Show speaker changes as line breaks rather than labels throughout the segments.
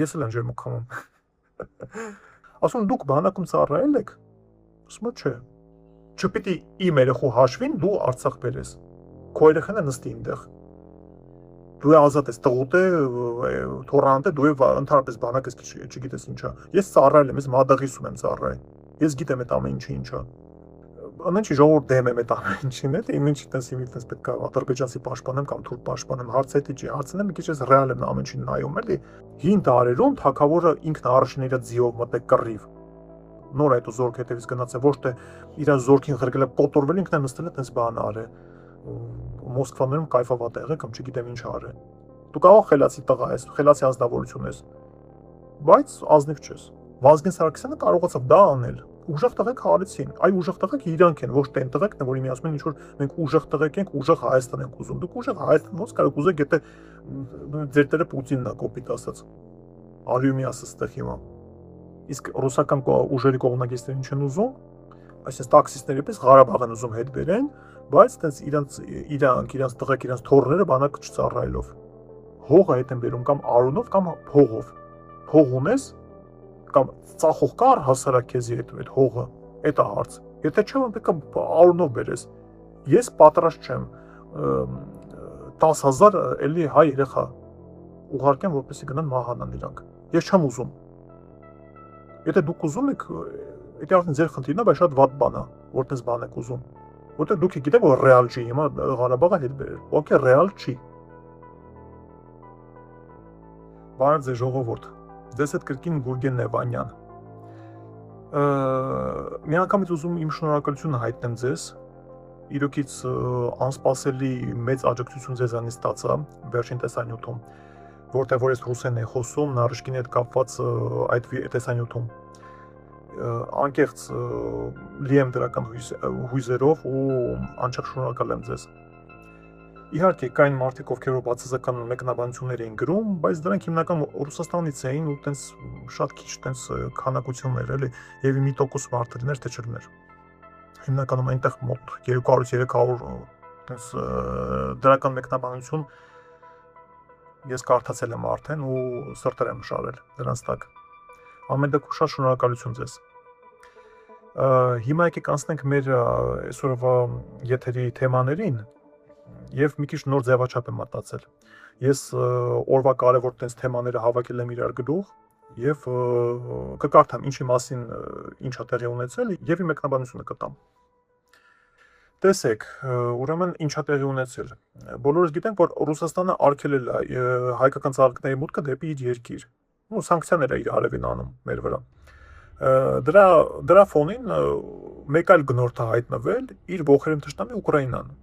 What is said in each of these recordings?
Ես էլ եմ ջերմուկ խմում։ Ասում դուք բանակում ծառայել եք։ Ասում եմ չէ։ Չպիտի իմ երեխու հաշվին դու Արցախ բերես։ Քո երեխան է նստի այնտեղ։ Դու ազատ ես, տղուտ է, թորանտ է, դու ընդհանրապես բանակ ես, չգիտես ինչա։ Ես ծառայել եմ, ես մադաղիսում եմ ծառայել։ Ես գիտեմ այդ ամեն ինչը ինչա։ Ամեն ինչ ժողովուրդ դեմ եմ այդ ամեն ինչին, էլի, ինչ ինտենսիվիտես պետք է ադրբեջանցի պաշտպանեմ կամ թուրք պաշտպանեմ, հարցը դա չի, հարցն է մի քիչ էս ռեալ եմ ամեն ինչին նայում, էլի։ Հին տարերում թագավորը ինքն առաջին իր ձիով մտե կռիվ։ Նոր այդ զորք հետևից գնաց է, ոչ թե իր զորքին ղրկել է կոտորվել, ինքն է նստել է տես բան արել։ Մոսկվաներում կայֆավատ եղել կամ չգիտեմ ինչ արել։ Դու կարող խելացի տղա ես, խելացի ազնվորություն ես, բայց ազնիվ չես։ Վազգեն Սարգսյանը կարողացավ դա անել։ Ուժեղ տղեկ հարեցին։ Այ ուժեղ տղեկ իրանք են, ոչ թե այն տղեկն է, որի մի ասում են ինչ որ մենք ուժեղ տղեկ ենք, ուժեղ Հայաստան ենք ուզում։ Դուք ուժեղ Հայաստան ոնց կարող ուզեք, եթե ձեր տերը Պուտինն է կոպիտ ասած։ Ալյումի ասած տեղ հիմա։ Իսկ ռուսական ուժերի կողմնակիցներին չեն ուզում, այսինքն տաքսիստների պես Ղարաբաղ են ուզում հետ բերեն, բայց տենց իրանք տղեկ իրանք թորները բանակ չծառայելով։ Հողը հետ են բերում կամ արունով կամ փողով։ Փող ունես կամ ծախող կար հասարակ քեզի այդ հողը, այդ է հարց։ Եթե չէ, պետք է արունով բերես։ Ես պատրաստ չեմ 10,000 էլի հայ երեխա ուղարկեմ, որպեսզի գնան մահանան իրանք։ Ես չեմ ուզում։ Եթե դուք ուզում եք, դա արդեն ձեր խնդիրն է, բայց շատ վատ բան է, որ տես բան եք ուզում։ Որտեղ դուք գիտեք, որ ռեալ չի, հիմա Ղարաբաղը հետ բերել։ Okay, ռեալ չի։ Բարև ձեզ ժողովուրդ։ Ձեզ հետ կրկին Գուրգեն Նևանյան։ Մի անգամից ուզում իմ շնորհակալությունը հայտնեմ ձեզ։ Իրոքից անսպասելի մեծ աջակցություն ձեզանից ստացա վերջին տեսանյութում, որտեղ որ ես ռուսերեն եմ խոսում, նարիշկինի հետ կապված այդ տեսանյութում։ Անկեղծ լի եմ դրական հույզերով ու անչափ շնորհակալ եմ ձեզ։ Իհարկե կային մարդիկ, ովքեր բացասական մեկնաբանություններ էին գրում, բայց դրանք հիմնական Ռուսաստանից էին ու տենց շատ քիչ տենց քանակություններ էլի եւ 1% մարդերներ թե չլներ։ Հիմնականում այնտեղ մոտ 200-300 տենց դրական մեկնաբանություն ես կարդացել եմ արդեն ու սրտեր եմ շարել դրանց տակ։ Ամեն դեպքում շատ շնորհակալություն ձեզ։ Հիմա եկեք անցնենք մեր այսօրվա եթերի թեմաներին եւ մի քիչ նոր ձևաչափ եմ մտածել։ Ես օրվա կարևոր տես թեմաները հավաքել եմ իրար գլուխ եւ կկարդամ ինչի մասին ինչա տեղի ունեցել եւ իմ մեկնաբանությունը կտամ։ Տեսեք, ուրեմն ինչա տեղի ունեցել։ Բոլորս գիտենք, որ Ռուսաստանը արգելել է հայկական ծաղիկների մուտքը դեպի իր երկիր։ Ու սանկցիաներ է իր արևին անում մեր վրա։ Դրա ֆոնին մեկ այլ գնորդ է հայտնվել իր ողերեմ թշնամի Ուկրաինան։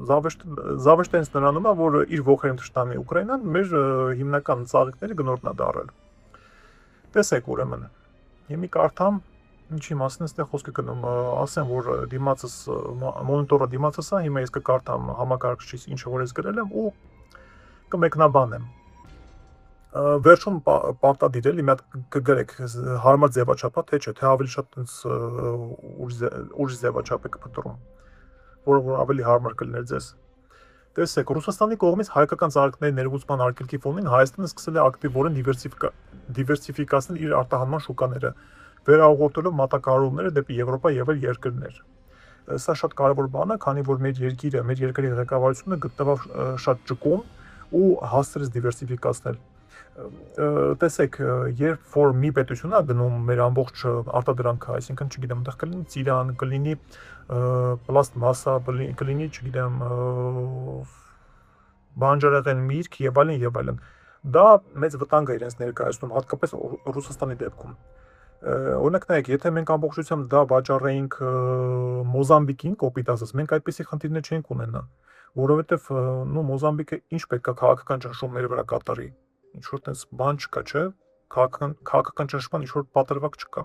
Զավեշտենս նրանում է, որ իր ողերեմ թշնամի Ուկրաինան մեր հիմնական ծաղիկների գնորդն է դարել։ Տեսեք ուրեմն, հիմի կարդամ ինչի մասին էստեղ խոսքը գնում, ասեմ, որ դիմացս մոնիտորը դիմացս է, հիմա ես կկարդամ համակարգչից ինչը որ ես գրել եմ ու կմեկնաբանեմ։ Վերջում պարտադիր էլի մի հատ կգրեք հարմար ձևաչափա, թե չէ, թե ավելի շատ ուժ ձևաչափ եք փնտրում, որը որ ավելի հարմար կլիներ ձեզ։ Տեսեք, Ռուսաստանի կողմից հայկական ծաղիկների ներմուծման արգելքի ֆոնին Հայաստանը սկսել է ակտիվորեն դիվերսիֆիկացնել իր արտահանման շուկաները, վերահաղորդելով մատակարարումները դեպի Եվրոպա եւ այլ երկրներ։ Սա շատ կարևոր բան է, քանի որ մեր երկրի ղեկավարությունը գտնվավ շատ ճկուն ու հասցրեց դիվերսիֆիկացնել։ Տեսեք, երբ որ մի պետություն է գնում մեր ամբողջ արտադրանքը, այսինքն, չգիտեմ, այնտեղ կլինի ծիրան, կլինի պլաստմասա, կլինի, չգիտեմ, բանջարեղեն միրգ եւ այլն, դա մեծ վտանգ է իրենց ներկայացնում, հատկապես Ռուսաստանի դեպքում։ Օրինակ նայեք, եթե մենք ամբողջությամբ դա վաճառեինք Մոզամբիկին, կոպիտ ասած, մենք այդպիսի խնդիրներ չենք ունենա, որովհետեւ Մոզամբիկը ինչ պետք է քաղաքական ճնշումների վրա կատարի, ինչ որ տես բան չկա, չէ, քաղաքական ճնշման ինչ որ պատրվակ չկա։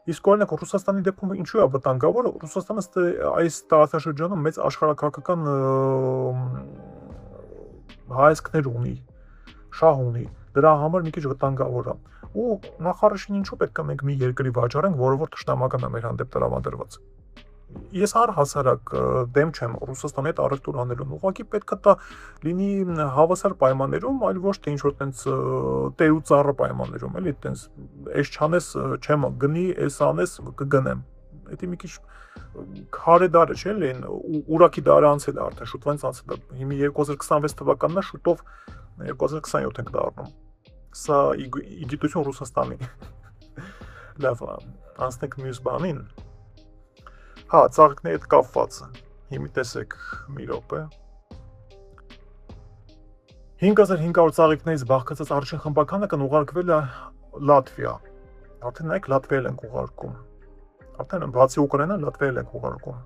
Իսկ օրինակ Ռուսաստանի դեպքում ինչու է վտանգավոր, Ռուսաստանը այս տարածաշրջանում մեծ աշխարհակաղակական հայացքներ ունի, շահ ունի, դրա համար մի քիչ վտանգավոր է։ Ու նախարարին ինչու պետք է մենք մի երկրի վաճառենք, որը որ թշնամական է մեր հանդեպ տրամադրված։ ես առհասարակ դեմ չեմ Ռուսաստանի հետ առևտուր անելուն, ուղղակի պետք է դա լինի հավասար պայմաններում, այլ ոչ թե ինչ-որ տենց տեր ու ծառը պայմաններում, էլի տենց էս չանես չեմ գնի, էս անես կգնեմ։ Դա մի քիչ քարե դարը չէ՞ լեն, ուրակի դարը անցել է արդեն, շուտվանց անցել է։ Հիմա 2026 թվականն է, շուտով 2027 ենք դառնում։ Սա իգիտություն Ռուսաստանի։ Լավ, անցնենք մյուս բանին։ Հա, ծաղիկների հետ կապված։ Հիմա տեսեք մի րոպե։ 5500 ծաղիկներից բաղկացած առաջին խմբականակն ուղարկվել է Լատվիա։ Արդեն նայեք, Լատվիայել ենք ուղարկում։ Արդեն բացի Ուկրաինան, Լատվիայել ենք ուղարկում։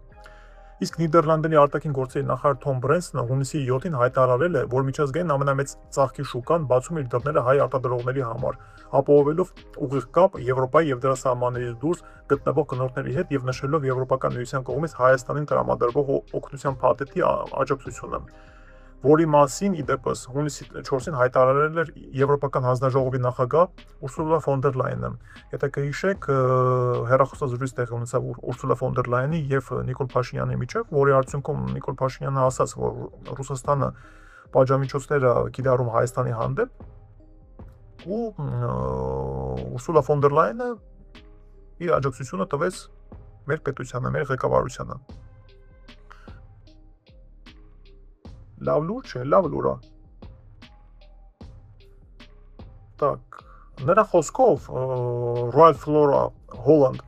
Իսկ Նիդերլանդների արտաքին գործերի նախարար Թոմ Բրենսոնը հունիսի 7-ին հայտարարել է, որ միջազգային ամենամեծ ծաղկի շուկան բացում իր դռները հայ արտադրողների համար, ապահովելով ուղիղ կապ Եվրոպայի եւ դրա սահմաններից դուրս գտնվող գնորդների հետ եւ նշելով Եվրոպական միության կողմից Հայաստանին տրամադրվող օգնության փաթեթի աջակցությունը, որի մասին ի դեպս հունիսի 4-ին հայտարարել էր Եվրոպական հանձնաժողովի նախագահ Ուրսուլա ֆոն դեր Լայենը։ Եթե կհիշեք, հեռախոսազրույց տեղի ունեցավ Ուրսուլա ֆոն դեր Լայենի եւ Նիկոլ Փաշինյանի միջեւ, որի արդյունքում Նիկոլ Փաշինյանը ասաց, որ Ռուսաստանը պատժամիջոցներ է կիրառում Հայաստանի հանդեպ, ու Ուրսուլա ֆոն դեր Լայենը իր աջակցությունը տվեց մեր պետությանը, մեր ղեկավարությանը։ Լավ լուր չէ, լավ լուր է։ Так, նրա խոսքով Royal Flora Holland,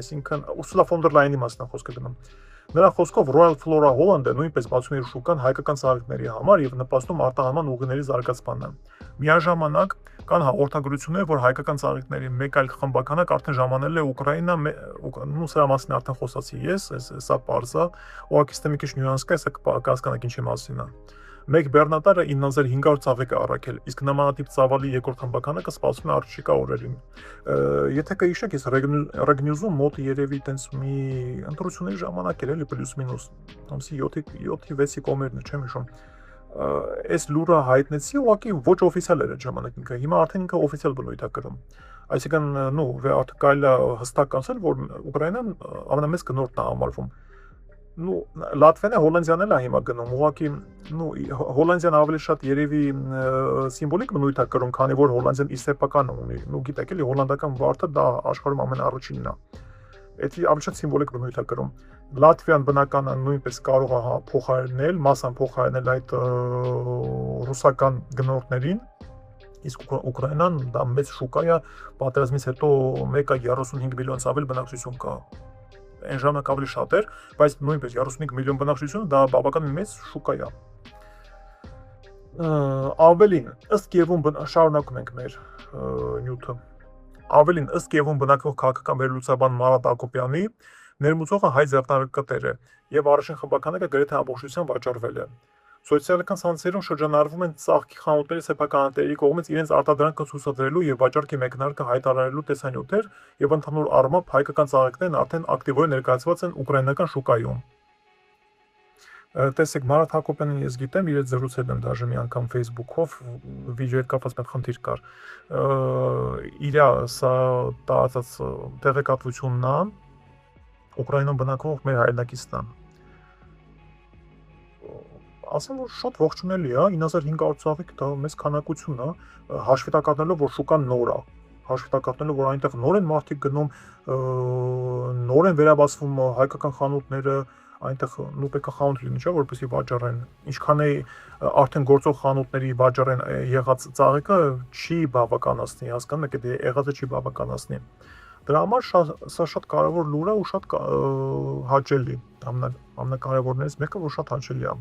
այսինքն Ուրսուլա ֆոն դեր Լայենի մասն է խոսքը գնում։ Նրա խոսքով Royal Flora Holland-ը նույնպես բացում իր շուկան հայկական ծաղիկների համար եւ նպաստում արտահանման ուղիների զարգացմանը։ Միաժամանակ կան հաղորդագրություններ, որ հայկական ծաղիկների մեկ այլ խմբականակ արդեն ժամանել է Ուկրաինա, ու սրա մասին արդեն խոսացի ես, սա պարզ է, ուղղակի ստե մի քիչ նյուանս կա, սա կհասկանաք ինչի մասին է։ Մեկ բեռնատարը 9500 ծաղիկ է առաքել, իսկ նմանատիպ ծավալի երկրորդ խմբականակը սպասվում է առաջիկա օրերին։ Եթե կհիշեք, ես Reg-News-ում մոտ երևի տենց մի ընտրությունների ժամանակ էր, էլի պլյուս-մինուս, ամսի 7-ի 6-ի կոմերն է, չեմ հիշում։ Այս լուրը հայտնեցի, ուղղակի ոչ օֆիցիալ էր այդ ժամանակ ինքը, հիմա արդեն ինքը օֆիցիալ բնույթ է կրում։ Այսինքն, արդեն կարելի է հստակ ասել, որ Ուկրաինան ամենամեծ գնորդն է համարվում։ Լատվիան Հոլանդիան էլ է հիմա գնում, ուղղակի Հոլանդիան ավելի շատ երևի սիմվոլիկ բնույթ է կրում, քանի որ Հոլանդիան իր սեփական ունի, գիտեք էլի հոլանդական վարդը դա աշխարհում ամենաառաջինն է։ Դա ավելի շատ սիմվոլիկ բնույթ է կրում։ Լատվիան բնականաբար նույնպես կարող է փոխարինել, մասամբ փոխարինել այդ ռուսական գնորդներին, իսկ Ուկրաինան դա մեծ շուկա է, պատերազմից հետո 1.35 միլիոնից ավել բնակչություն կա։ Այն ժամանակ ավելի շատ էր, բայց նույնպես 35 միլիոն բնակչություն դա բավական մեծ շուկա է։ Ավելին, ըստ Կիևում շարունակում ենք մեր նյութը։ Ավելին, ըստ Կիևում բնակվող քաղաքական վերլուծաբան Մարատ Ակոպյանի, ներմուծողը հայ ձեռնարկատեր է եւ առաջին խմբականակը գրեթե ամբողջությամբ վաճառվել է։ Սոցիալական ցանցերում շրջանառվում են ծաղկի խանութների սեփականատերերի կողմից իրենց արտադրանքը ցուցադրելու եւ վաճառքի մեկնարկը հայտարարելու տեսանյութեր եւ ընդհանուր առմամբ հայկական ծաղիկներն արդեն ակտիվորեն ներկայացված են ուկրաինական շուկայում։ Տեսեք, Մարատ Հակոբյանին ես գիտեմ, իր հետ զրուցել եմ դաժե մի անգամ Facebook-ով, վիդեոյի հետ կապված մեկ խնդիր կար։ Իր սա տարածած տեղեկատվությունն է, Ուկրաինում բնակվող մեր հայրենակիցն է։ Ասեմ, որ շատ ողջունելի է, 9500 ծաղիկ դա մեծ քանակություն է, հաշվի տակ առնելով, որ շուկան նոր է, հաշվի տակ առնելով, որ այնտեղ նոր են մարդիկ գնում, նոր են վերաբացվում հայկական խանութները, այնտեղ պետք է խանութ լինի, չէ՞, որպեսզի վաճառեն։ Ինչքան է արդեն գործող խանութների վաճառեն եղած ծաղիկը չի բավականացնի, հասկանում եք, դա եղածը չի բավականացնի։ Դրա համար սա շատ կարևոր լուր է ու շատ հաճելի, ամենակարևորներից մեկը, որ շատ հաճելի է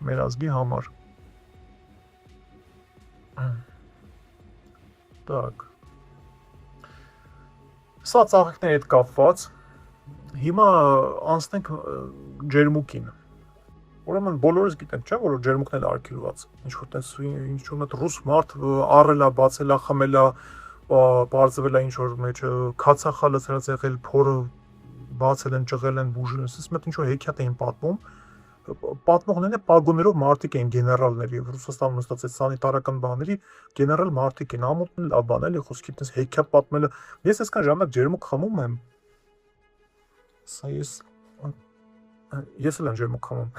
մեր ազգի համար։ Так։ Սա ծաղիկների հետ կապված։ Հիմա անցնենք ջերմուկին։ Ուրեմն բոլորս գիտենք, չէ՞, որ ջերմուկն էլ արգելված։ Ինչ-որ մեծ ռուս մարդ առել է, բացել է, խմել է, բարձվել է ինչ-որ մեջ քացախալը ցած եղել, փորը բացել են, ճղել են, բուժել են, ասես մեծ ինչ-որ հեքիաթ էին պատմում։ Պատմողները պագոներով մարդիկ են, գեներալներ, եւ Ռուսաստանում նստած այդ սանիտարական բաների գեներալ մարդիկ են, ամոթն լավ բան էլի խոսքի տես հեքիաթ պատմելը։ Ես այսքան ժամանակ ջերմուկ խմում եմ։ Սա ես էլ եմ ջերմուկ խմում։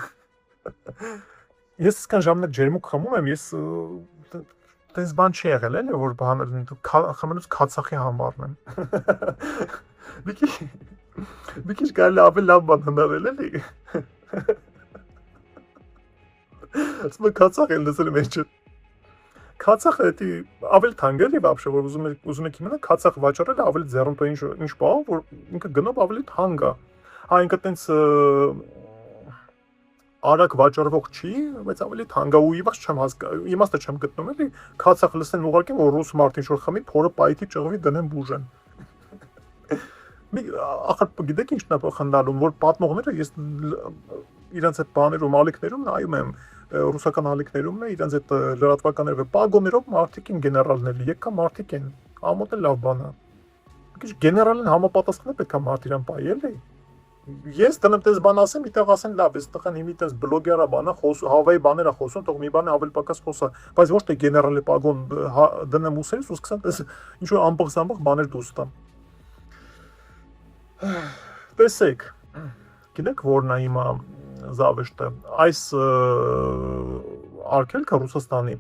Ես սկան ժամանակ ջերմուկ խմում եմ, ես տես բան չի եղել էլի, որ խմելուց քացախի համարն եմ։ Մի քիչ կարելի ավելի լավ բան հնարել էլի։ Ասում քացախ էլ լսել եմ ինչ։ Քացախը դա ավելի թանկ էլի вообще, որ ուզում եք իմանալ, քացախ վաճառելը ավելի ձեռնտու ինչ բան, որ ինքը գնով ավելի թանկ է։ Հա ինքը տենց արագ վաճառվող չի, բայց ավելի թանկ է ու իմաստը չեմ գտնում էլի, քացախ լսեն ուղարկեն, որ ռուս մարդ ինչ որ խմի, փորը պայթի ճղվի դնեն բուժեն։ Ախր գիտեք ինչն է խնդալում, որ պատմողները ես իրանց այդ բաներում ալիքներում նայում եմ ռուսական ալիքներում է իրանց այդ լրատվականները պագոներով մարդիկ են գեներալներ, եկա մարդիկ են, ամոթ է լավ բան է։ Քիչ գեներալին համապատասխան պետք է մարդ իրան պայի էլի։ Ես դնեմ տես բան ասեմ, միտեղ ասեն լավ, այս տղան հիմի տես բլոգերա բանա, հավայի բաներ է խոսում, թող մի բան ավելի պակաս խոսա, բայց ոչ թե գեներալի պագոն դնեմ ուսերից ու սկսեմ տես ինչ որ ամբողջ բաներ դուրս տամ։ Տեսեք, գիտեք որն է հիմա զավեշտը, այս արգելքը Ռուսաստանի,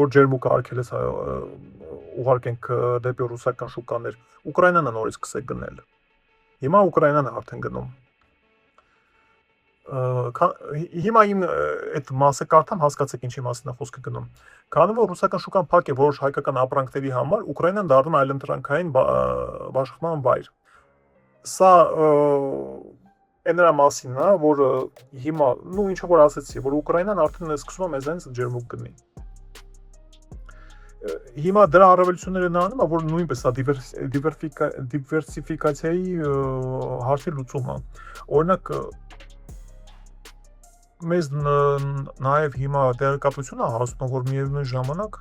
որ ջերմուկը արգելես ուղարկենք դեպի ռուսական շուկաներ, Ուկրաինան է նորից սկսել գնել։ Հիմա Ուկրաինան է արդեն գնում։ Հիմա իմ այդ մասը կարդամ, հասկացեք ինչի մասին է խոսքը գնում։ Քանի որ ռուսական շուկան փակ է որոշ հայկական ապրանքների համար, Ուկրաինան դառնում է այլընտրանքային բաշխման վայր։ Սա նրա մասին է, որ հիմա, ինչ որ ասեցի, որ Ուկրաինան արդեն սկսում է մեզանից ջերմուկ գնի։ Հիմա դրա առավելությունները նայում է, որ նույնպես է դիվերսիֆիկացիայի հարցի լուծումը։ Օրինակ մեզ նաև հիմա տեղեկատվություն է հասնում, որ միևնույն ժամանակ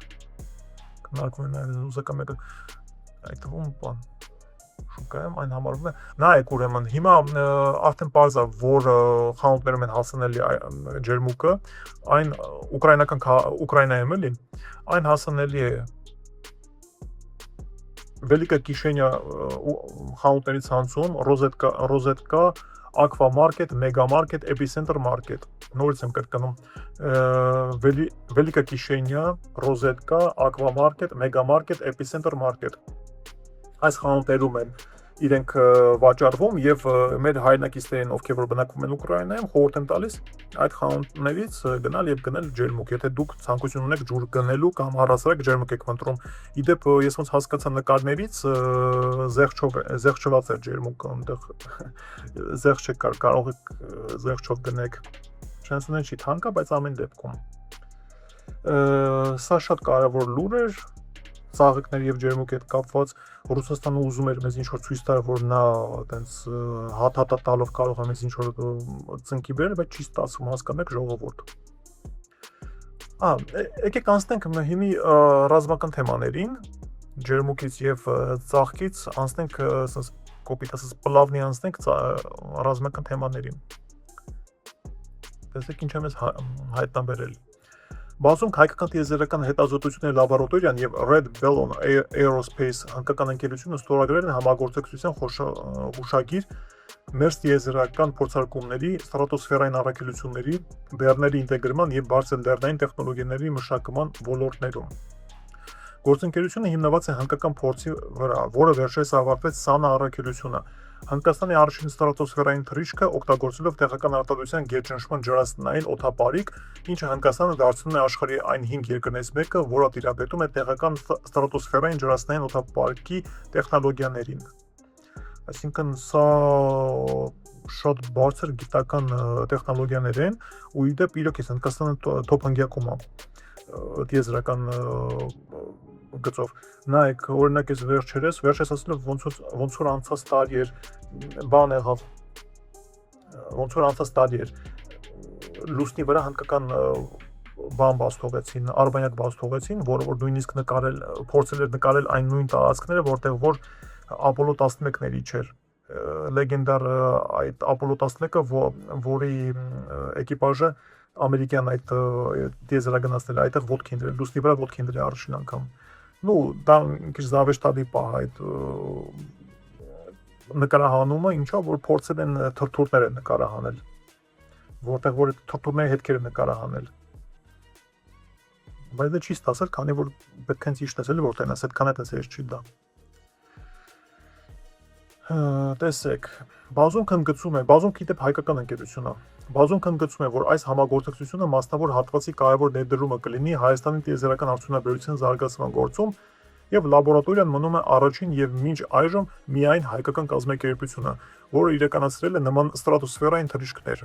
քննարկվում է նաև ռուսական մեկը այդ թվում բան շուկայում այն համարվում է։ Նայեք ուրեմն հիմա արդեն պարզ է, որ խանութներում են հասանելի ջերմուկը, այն Ուկրաինայում էլի, այն հասանելի է Վելիկա Կիշենյա խանութների ցանցում, Ռոզետկա, Aqua Market, Mega Market, Epicenter Market։ Նորից եմ կրկնում։ Վելիկա Կիշենյա, Ռոզետկա, Aqua Market, Mega Market, Epicenter Market։ Այս խանութներում են իրենք վաճառվում եւ մեր հայրենակիցներին, ովքեր որ բնակվում են Ուկրաինայում, խորհուրդ եմ տալիս այդ խանութներից գնալ եւ գնել ջերմուկ։ Եթե դուք ցանկություն ունեք ջուր գնելու կամ առասարակ ջերմուկ եք ընտրում։ Իդեպ ես ոնց հասկացա նկարներից զեղչված է ջերմուկը, այնտեղ զեղչ չկար, կարող եք զեղչով գնեք։ Չնայած չի թանկ է, բայց ամեն դեպքում սա շատ կարևոր լուր էր ծաղիկներ եւ ջերմուկ հետ կապված Ռուսաստանը ուզում էր մեզ ինչ-որ ցույց տալ, որ նա այտենց հատ-հատա տալով կարող է մեզ ինչ-որ ծնկի բերել, բայց չի ստացվում, հասկանում եք ժողովուրդ։ Եկեք անցնենք հիմի ռազմական թեմաներին, ջերմուկից եւ ծաղկից անցնենք, ասես կոպիտ ասած պլավնի անցնենք ռազմական թեմաներին։ Տեսեք ինչ եմ ես հայտնաբերել։ Բազում հայկական տիեզերական հետազոտությունների լաբորատորիան եւ Red Ballon Aerospace հնդկական ընկերությունը ստորագրել են համագործակցության հուշագիր մեր տիեզերական փորձարկումների, ստրատոսֆերային առաքելությունների, բեռների ինտեգրման եւ բարձր լեռնային տեխնոլոգիաների մշակման ոլորտներում։ Գործընկերությունը հիմնված է հնդկական փորձի վրա, որը վերջերս ավարտվեց Սանա առաքելությունը։ Հնդկաստանի առաջին ստրատոսֆերային թռիչքը օգտագործելով տեղական արտադրության գերճնշման ջրածնային օդապարիկ, ինչը Հնդկաստանը դարձնում է աշխարհի այն 5 երկրներից մեկը, որը տիրապետում է տեղական ստրատոսֆերային ջրածնային օդապարիկի տեխնոլոգիաներին։ Այսինքն սա շատ բարձր գիտական տեխնոլոգիաներ են, ու իդեպ իրոք է Հնդկաստանը top հնգյակում է տիեզերական գծով։ Նայեք, օրինակ ես վերջերս ասելով ոնց որ անցած տարի էր բան եղավ, ոնց որ անցած տարի էր լուսնի վրա հնդկական բան բաց թողեցին, արբանյակ բաց թողեցին, որը որ նույնիսկ փորձել էր նկարել այն նույն տարածքները, որտեղ որ Ապոլո 11-ների չէր։ Լեգենդար այդ Ապոլո 11-ը, որի էկիպաժը ամերիկյան այդ տիեզերագնացել այդտեղ ոտքի ընտրել, լուսնի վրա ոտքի ընտրել առաջին անգամ։ Ну, դա քիչ զավեշտալի պահ այդ նկարահանումը ինչա որ փորձել են թրթուրները նկարահանել, որտեղ որ թրթուրների հետքերը նկարահանել։ Բայց դա չի ստացել, քանի որ պետք է ճիշտ ասել, որ տենաս այդքան էլ էս չի դա։ Տեսեք, բազում ընդգծում է, բազում գիտեք հայկական ընկերությունն է։ Բազում ընդգծում է, որ այս համագործակցությունը մասնավոր հատվածի կարևոր ներդրումը կլինի Հայաստանի տիեզերական արդյունաբերության զարգացման գործում, եւ լաբորատորիան մնում է առաջին եւ մինչ այժմ միայն հայկական կազմակերպությունը, որը իրականացրել է նման ստրատոսֆերային թռիչքներ։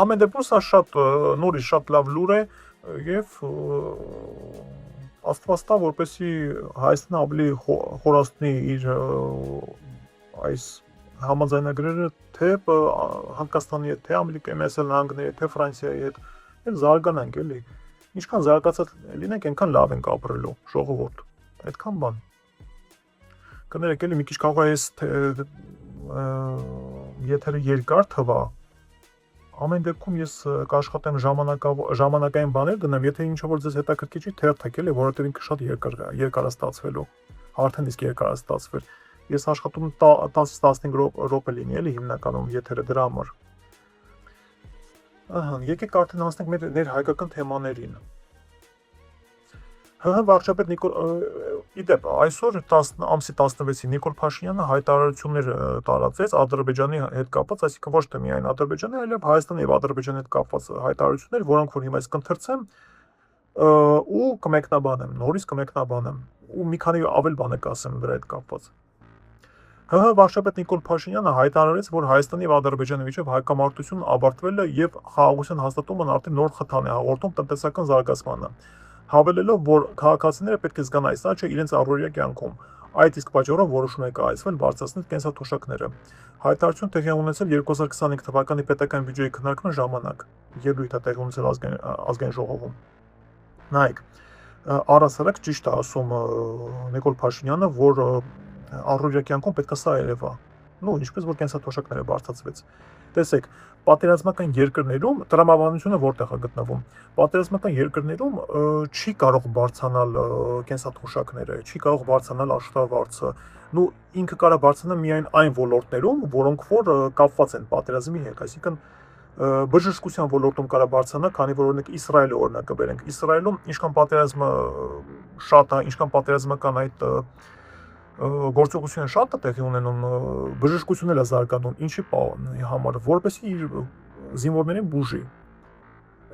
Ամեն դեպքում սա շատ նորից շատ լավ լուր է եւ աստվածտա, որպեսի Հայաստանը ավելի խորացնի իր այս համաձայնագրերը թե Հնդկաստանի հետ, թե Ամերիկայի Միացյալ Նահանգների հետ, թե Ֆրանսիայի հետ, եւ զարգանանք էլի։ Ինչքան զարգացած լինենք, այնքան լավ ենք ապրելու, ժողովուրդ։ Այդքան բան։ Կներեք, էլի մի քիչ կարող է եթերը երկար թվա։ Ամեն դեպքում ես կաշխատեմ ժամանակային բաներ դնեմ, եթե ինչ որ ձեզ հետաքրքիր չի, թերթեք էլի, որովհետեւ ինքը շատ երկար է ստացվելու։ Արդեն իսկ երկար է ստացվել։ Ես աշխատում 10-15 րոպե լինի էլի հիմնականում եթերը դրա համար։ Ահա, եկեք արդեն անցնենք մեր հայկական թեմաներին։ ՀՀ վարչապետ իդեպ այսօր ամսի 16-ին Նիկոլ Փաշինյանը հայտարարություններ տարածեց Ադրբեջանի հետ կապված, այսինքն ոչ թե միայն Ադրբեջանի, այլև Հայաստանի եւ Ադրբեջանի հետ կապված հայտարարություններ, որոնք որ հիմա ես կընթերցեմ ու կմեկնաբանեմ, նորից կմեկնաբանեմ ու մի քանի ավել բան կասեմ դրա հետ կապված։ ՀՀ վարչապետ Նիկոլ Փաշինյանը հայտարարեց, որ Հայաստանի եւ Ադրբեջանի միջև հակամարտությունն ավարտվել է եւ խաղաղության հաստատումն արդեն նոր խթան է հաղորդում տնտեսական զարգացմանը, հավելելով, որ քաղաքացիները պետք է զգան այս աճը իրենց առօրյա կյանքում։ Այդ իսկ պատճառով որոշում է կայացվել բարձրացնել կենսաթոշակները։ Հայտարարություն տեղի ունեցել 2025 թվականի պետական բյուջեի քննարկման ժամանակ, ելույթ է տեղի ունեցել ազգային ժողովում։ Նայեք, առասարակ ճիշտ է ասում Նիկոլ Փաշինյանը, որ առօրյա կյանքում պետք է սա երևա։ Նու ինչպես որ կենսաթոշակները բարձրացվեց։ Տեսեք, պատերազմական երկրներում տրամաբանությունը որտեղ է գտնվում։ Պատերազմական երկրներում չի կարող բարձրանալ կենսաթոշակները, չի կարող բարձրանալ աշխատավարձը։ Նու ինքը կարող բարձրանալ միայն այն ոլորտներում, որոնք որ կապված են պատերազմի հետ, այսինքն բժշկության ոլորտում կարող բարձրանալ, քանի որ օրինակ Իսրայելը օրինակը բերենք։ Իսրայելում ինչքան պատերազմը շատ է, ինչքան պատերազմական այդ գործողությունը շատ է տեղի ունենում, բժշկությունն էլ է զարգանում, ինչի համար, որպեսզի իր զինվորներին բուժի։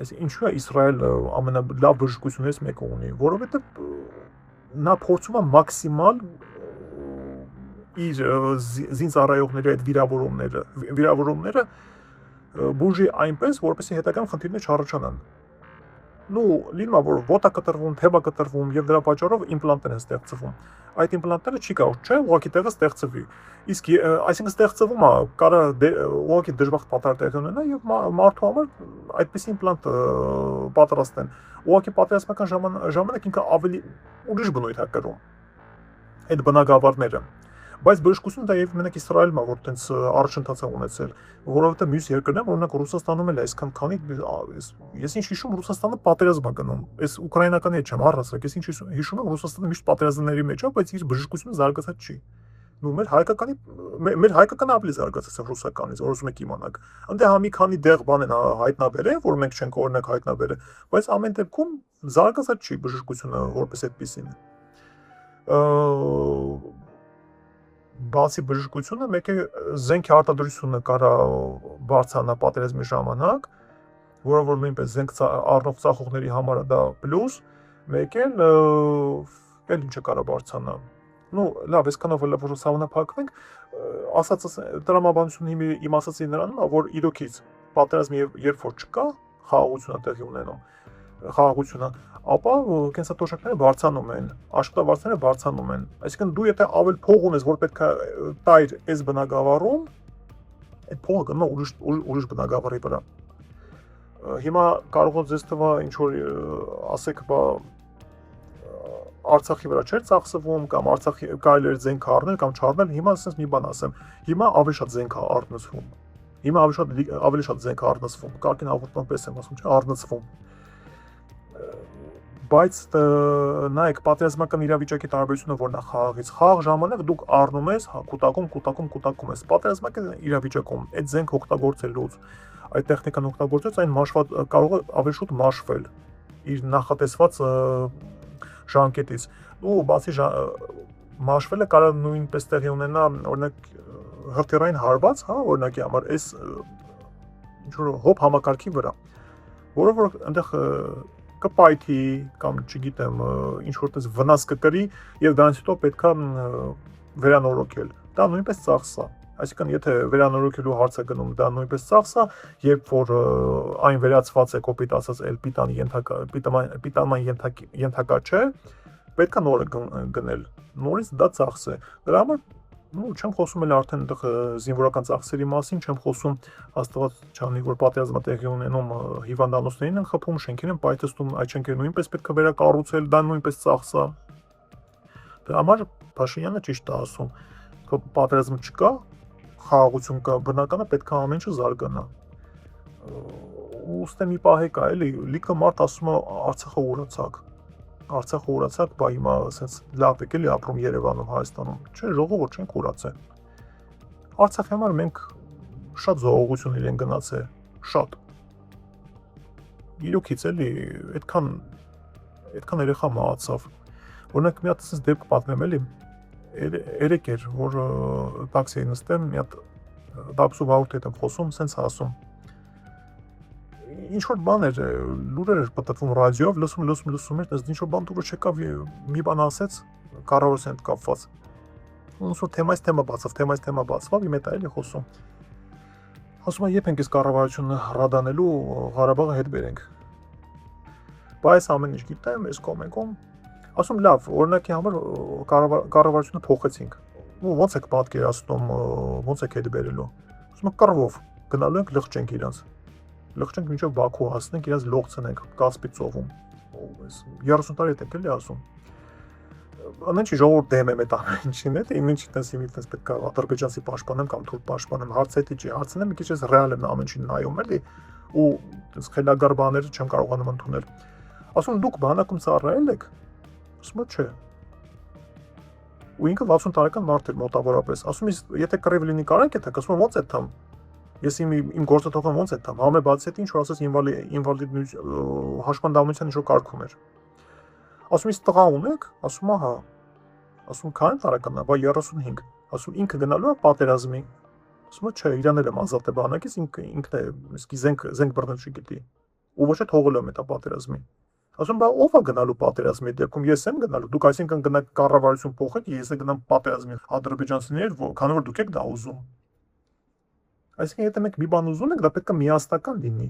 Այսինքն ինչու է Իսրայելը ամենալավ բժշկություններից մեկը ունի, որովհետև նա փորձում է մաքսիմալ իր զինծառայողների այդ վիրավորումները բուժի այնպես, որպեսզի հետագայում խնդիրներ չառաջանան։ Նու լինում է որ ոտա կտրվում, թեփ է կտրվում եւ դրա պատճառով իմպլանտներ են ստեղծվում։ Այդ իմպլանտները չի կարող, չէ, ուղղակի տեղը ստեղծվի։ Իսկ այսինքն ստեղծվում է, կարա ուղղակի դժբախտ պատահար ունենա եւ մարդու համար այդպես իմպլանտ պատրաստեն։ Ուղղակի պատերազմական ժամանակ ինքը ավելի ուրիշ բնույթ է կրում։ Այդ բնակավարները։ Բայց բժշկությունը դա եւ մենակ Իսրայելում է, որ տենց առաջընթաց է ունեցել, որովհետեւ մյուս երկրներում, օրինակ Ռուսաստանում էլ է այսքան քանի ես ինչ հիշում Ռուսաստանը պատերազմ է գնում, այս ուկրաինականի հետ չեմ առասարակ, ես ինչ հիշում եմ Ռուսաստանը միշտ պատերազմների մեջ է, բայց իր բժշկությունը զարգացած չի։ Նու մեր հայկականը ավելի զարգացած է ռուսականից, որ ուզում եք իմանաք։ Այնտեղ հա մի քանի դեղ բան են հայտնաբերել, որ մենք չենք օրինակ հայտնաբերել, բայց ամեն դեպքում զարգացած չի բժշկությունը որպես այդպեսին։ Բացի բժշկությունը, մեկ է զենքի արտադրությունը կարա բարձրանա պատերազմի ժամանակ, որը որ նույնպես զենք առնող ծախողների համար է դա պլյուս, մեկ էլ ինչը կարա բարձրանա։ Նու լավ, այսքանով էլ որ սահմանափակվենք, ասածս տրամաբանությունը իմ ասածի նրանում է, որ իրոքից պատերազմը երբ որ չկա, խաղաղություն տեղի ունենում, խաղաղությունը, ապա կենսաթոշակները բարձրանում են, աշխատավարձերը բարձրանում են։ Այսինքն դու եթե ավել փող ունես, որ պետք է տայր այս բնակավարում, այդ փողը գնա ուրիշ բնակավարի վրա։ Հիմա կարող է ձեզ թվա ինչ որ ասեք, բա Արցախի վրա չէր ծախսվում կամ Արցախի կարելի էր զենք առնել կամ չառնել, հիմա ասես մի բան ասեմ, հիմա ավելի շատ զենք է առնցվում։ Հիմա ավելի շատ զենք է առնցվում, կարգին հաղորդման պես եմ ասում, չէ, առնցվում։ Բայց նայեք պատերազմական իրավիճակի տարբերությունը որն է խաղաղից։ Խաղաղ ժամանակ դուք առնում ես, կուտակում ես։ Պատերազմական իրավիճակում այդ զենք օգտագործելուց, այդ տեխնիկան օգտագործելուց այն մաշված կարող է ավելի շուտ մաշվել իր նախատեսված ժամկետից։ Ու բացի մաշվելը կարող նույնպես տեղի ունենա, օրինակ հրթիռային հարված, հա, օրինակի համար, այս ինչ որ հոբ համակարգի վրա, որը որ այնտեղ կպայթի կամ չգիտեմ ինչ որտես վնաս կկրի եւ դրանից հետո պետքա վերանորոգել։ Դա նույնպես ծախս է։ Այսինքն եթե վերանորոգելու հարց է գնում, դա նույնպես ծախս է, երբ որ այն վերացված է կոպիտ ասած էլ պիտանման ենթակա չէ, պետքա նորը գնել։ Նորից դա ծախս է։ Դրա համար չեմ խոսում էլ արդեն այդտեղ զինվորական ծախսերի մասին, չեմ խոսում աստված չանի, որ պատերազմը տեղի ունենում հիվանդանոցներին են խփում, շենքեր են պայթեցնում, այդ շենքերը նույնպես պետք է վերակառուցել, դա նույնպես ծախս է։ Դրա համար Փաշինյանը ճիշտ է ասում, որ պատերազմը չկա, խաղաղություն կա, բնական է պետք է ամեն ինչը զարգանա։ Ուստի մի պահ կա էլի, լիքը մարդ ասում է Արցախը ուրացակ, բա հիմա ասենց լավ եք էլի ապրում Երևանում, Հայաստանում։ Չէ, ժողովուրդ չենք ուրացել։ Արցախի համար մենք շատ զողողություններ են գնացել, շատ։ Իրոքից էլի այդքան երեխա մահացավ։ Օրինակ մի հատ ասես դեպք պատմեմ էլի, երեք էր, որ տաքսիի նստեմ, մի հատ դապսու վարորդ հետ եմ խոսում, սենց ասում։ Ինչ որ բան էր, լուրեր էր պատտվում ռադիոյով, լսում էր, դες ինչ որ բան դուրս չեկավ, մի բան ասեց, կառավարության հետ կապված։ Ոնց որ թեմայից թեմա բացվավ, իմ հետ է էլի խոսում։ Ասում է, երբ ենք այս կառավարությունը ռադանելու, Ղարաբաղը հետ բերենք։ Բայց ամեն ինչ գիտեմ, այս կոմ։ Ասում լավ, օրինակի համար կառավարությունը փոխեցինք։ Ու ոնց եք պատկերացնում, ոնց եք հետ բերելու։ Ասում է կռվով, գնալու ենք լղջենք իրանց։ Լղջենք մինչև Բաքու հասնենք, իրաց լողցնենք Կասպի ծովում։ 30 տարի հետ էլի ասում։ Անենչի ժողովուրդ դեմ եմ այդ ամեն ինչին, էլի ինչ ինտենսիվ պետք է ադրբեջանցի պաշտպանեմ կամ թուրք պաշտպանեմ, հարցը դա չի, հարցն է մի քիչ էս ռեալ եմ ամեն ինչին նայում էլի ու այս խելագար բաները չեմ կարողանում ընդունել։ Ասում դուք բանակում ծառայել եք։ Ասում չէ։ Ու ինքը 60 տարեկան մարդ էր մոտավորապես։ Ասում եթե կռիվ լինի կարանք է, ասում ոնց է թամ։ Ես իմ գործընթացը ոնց է թամ, համե բացի այդ ինչ որ ասես ինվալիդ հաշմանդամության ինչ որ կարգում էր։ Ասում իսկ տղա ունեք, ասում հա։ Ասում քանի տարեկան է, բա 35։ Ասում ինքը գնալու է պատերազմի։ Ասում չէ, իրանել եմ ազատ է բանակից, ինքն է, իսկ զենք բռնել չգիտի։ Ու ոչ թե թողել եմ այդ պատերազմի։ Ասում բա ով է գնալու պատերազմի դեպքում, ես եմ գնալու, դուք այսինքն գնաք կառավարություն փոխեք, ես գնամ պատերազմի ադրբեջանցիներ, քանի որ դուք եք դա ուզում։ Այսինքն եթե մենք մի բան ուզում ենք, դա պետք է միասնական լինի։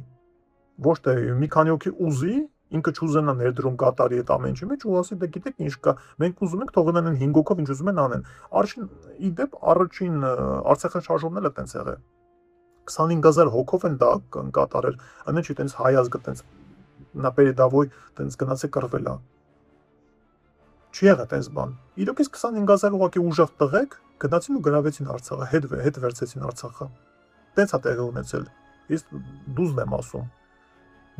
Ոչ թե մի քանի հոգի ուզի, ինքը չուզենա ներդրում կատարի այդ ամեն ինչի մեջ ու ասի դա գիտեք ինչ կա, մենք ուզում ենք թողնեն են 5 հոգով ինչ ուզում են անեն։ Առաջին Արցախյան շարժումն էլ է տենց եղել։ 25000 հոգով են դա կատարել, այնինչ չի տենց հայ ազգը տենց նա передовой տենց գնացե կռվել է։ Չի եղել տենց բան։ Իրոք իսկ 25000 ուղակի ուժեղ տղեկ գնացին ու գրավեցին Արցախը, հետ վերցեցին Արցախը։ Տենց է տեղի ունեցել։ Ես դուզն եմ ասում։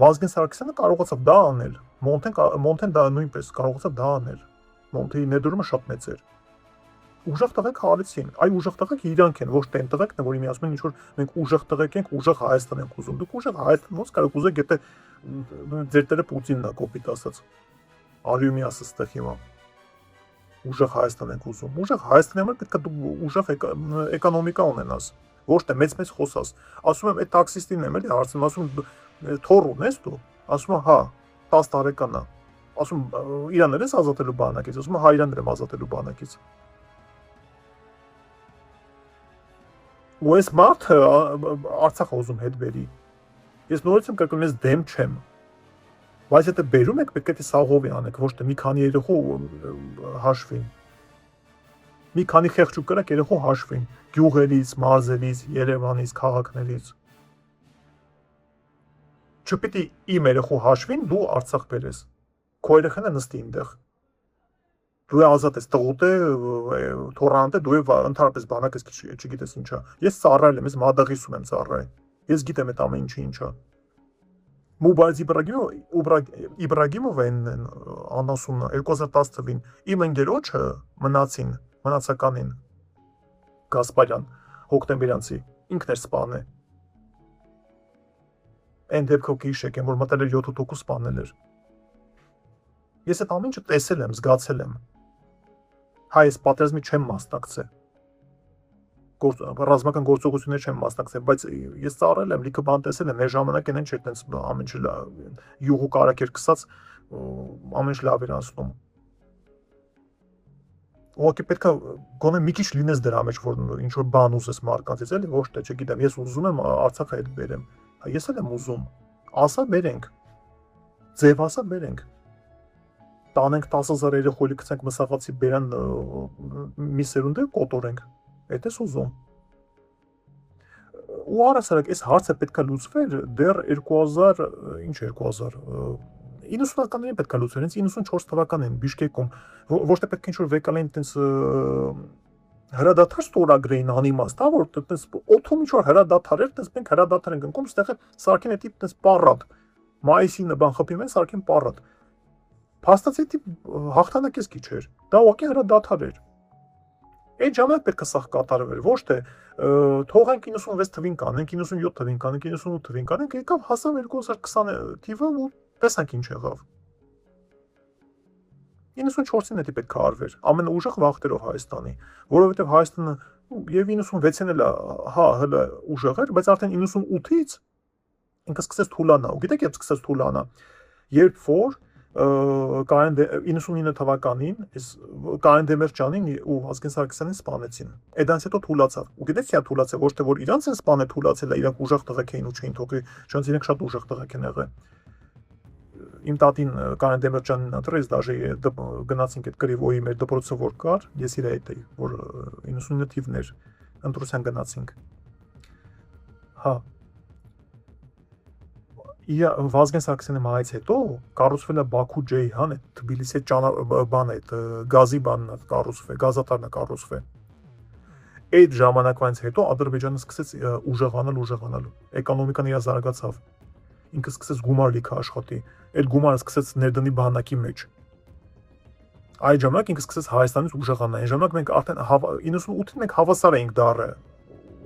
Վազգեն Սարգսյանը կարողացավ դա անել։ Մոնթեն դա նույնպես կարողացավ դա անել։ Մոնթեի ներդրումը շատ մեծ էր։ Ուժեղ տղեկ հարեցին։ Այ ուժեղ տղեկ իրանք են, ոչ թե այն տղեկն է, որի մի ասում են ինչ որ մենք ուժեղ տղեկ ենք, ուժեղ Հայաստան ենք ուզում։ Դուք ուժեղ Հայաստան ոնց կարող ուզեք, եթե ձեր տերը Պուտինն է կոպիտ ասած։ Արյումի ասած տեղ հիմա։ Ուժեղ Հայաստան ենք ուզում։ Ուժեղ Հայաստանի համար պետք է դու ուժեղ էկոնոմիկա ունենաս, ոչ թե մեծ խոսաս։ Ասում եմ այդ տաքսիստին եմ էլի հարցնում, ասում թոր ունես դու, ասում հա 10 տարեկան է, ասում իրաններ ես ազատելու բանակից, ասում հա իրաններ եմ ազատելու բանակից։ Ու այս մարդը Արցախը ուզում հետ բերի։ Ես նորից եմ կրկնում, ես դեմ չեմ։ Բայց եթե բերում եք, պետք է սաղովի անեք, ոչ թե մի քանի երեխու հաշվին։ Մի քանի խեղճ ու կրակ երեխու հաշվին, գյուղերից, մարզերից, Երևանից, քաղաքներից։ Չպիտի իմ երեխու հաշվին դու Արցախ բերես։ Քո երեխան է նստի այնտեղ։ Դու ազատ ես, տղուտ է, թորանտ է, դու ընդհանրապես բանակ ես չգիտես ինչա։ Ես ծառայել եմ, ես մադաղիսում եմ ծառայել։ Ես գիտեմ այդ ամեն ինչը ինչա։ Մուբարազ Իբրագիմովն անասունը 2010 թվին իմ ընկերոջը մնացականին Գասպարյան հոկտեմբերյանցի ինքն էր սպանել։ Այն դեպքով գիշեք եմ, որ մտել էր 7-8 սպանել էր։ Ես այդ ամենը տեսել եմ, զգացել եմ։ Հայ ես պատերազմի չեմ մասնակցել։ Ռազմական գործողություններ չեմ մասնակցել, բայց ես ծառայել եմ, լիքը բան տեսել եմ, մեր ժամանակին այն չէր տենց ամեն ինչ յուղու կարակ էր կսած, ամեն ինչ լավ էր անցնում։ Ուղղակի պետքա գոնե մի քիչ լինես դրա մեջ, որ ինչ որ բան ուզես մարկանցից, էլի ոչ թե չգիտեմ, ես ուզում եմ Արցախը հետ բերեմ։ Ես էլ եմ ուզում։ Ասա բերենք։ Ձև ասա բերենք։ Տանենք 10,000 երեխա գցենք մսաղացի բերան մի սերունդ կոտորենք։ Այդ էս ուզում։ Ու առասարակ այս հարցը պետքա լուծվեր դեռ 2000, ինչ 2000 90-ականներին պետքա լուծվեր, հենց 94 թվականին Բիշկեկում, ոչ թե պետք է ինչ-որ վեկալային տենց հրադադար ստորագրեին անիմաստ, հա, որ տենց օթում ինչ-որ հրադադար էր, տենց մենք հրադադար ենք ընկում, ստեղ սարքին է տիպ տենց պառատ, մայիսին բան խփի մենք սարքին պառատ, փաստացի տիպ հաղթանակից քիչ էր, դա ուղղակի հրադադար էր, այդ ժամանակ պետք է սա կատարվեր, ոչ թե թողենք 96 թվին կանենք, 97 թվին կանենք, 98 թվին կանենք, եկավ հասավ 2020 թիվը ու տեսանք ինչ եղավ։ 94-ին էդի պետք է արվեր, ամենաուժեղ վախտերով Հայաստանի, որովհետև Հայաստանը եւ 96-ին էլ հա հələ ուժեղ էր, բայց արդեն 98-ից ինքը սկսեց թուլանալ։ Ու գիտեք, երբ սկսեց թուլանալ, երբ որ 99 թվականին Կարեն Դեմիրճյանին ու Վազգեն Սարգսյանին սպանեցին։ Այդանց հետո թուլացավ։ Ու գիտեք, իա թուլացավ, ոչ թե որ իրանց են սպանել թուլացել, իրանք ուժեղ տղեկ էին ու չէին թողի, չոնց իրենք շատ ուժեղ տղեկ են եղել։ Իմ տատին Կարեն Դեմիրճյանին ընտրեց, դաժե գնացինք այդ գրիվոյի մեր դպրոցը որ կար, ես իր հետ էի, որ 99 թիվն էր, ընտրության գնացինք։ Հա Վազգեն Սարգսյանի մահից հետո կառուցվել է Բաքու Ջեյհան, այդ Թբիլիսի բան այդ գազի բանն է կառուցվել, գազատարն է կառուցվել։ Այդ ժամանակվանից հետո Ադրբեջանը սկսեց ուժեղանալ, էկոնոմիկան իր զարգացավ։ Ինքը սկսեց գումար լիքը աշխատի, այդ գումարը սկսեց ներդնի բանակի մեջ։ Այդ ժամանակ ինքը սկսեց Հայաստանից ուժեղանալ։ Այն ժամանակ մենք արդեն 98-ին մենք հավասար էինք դառը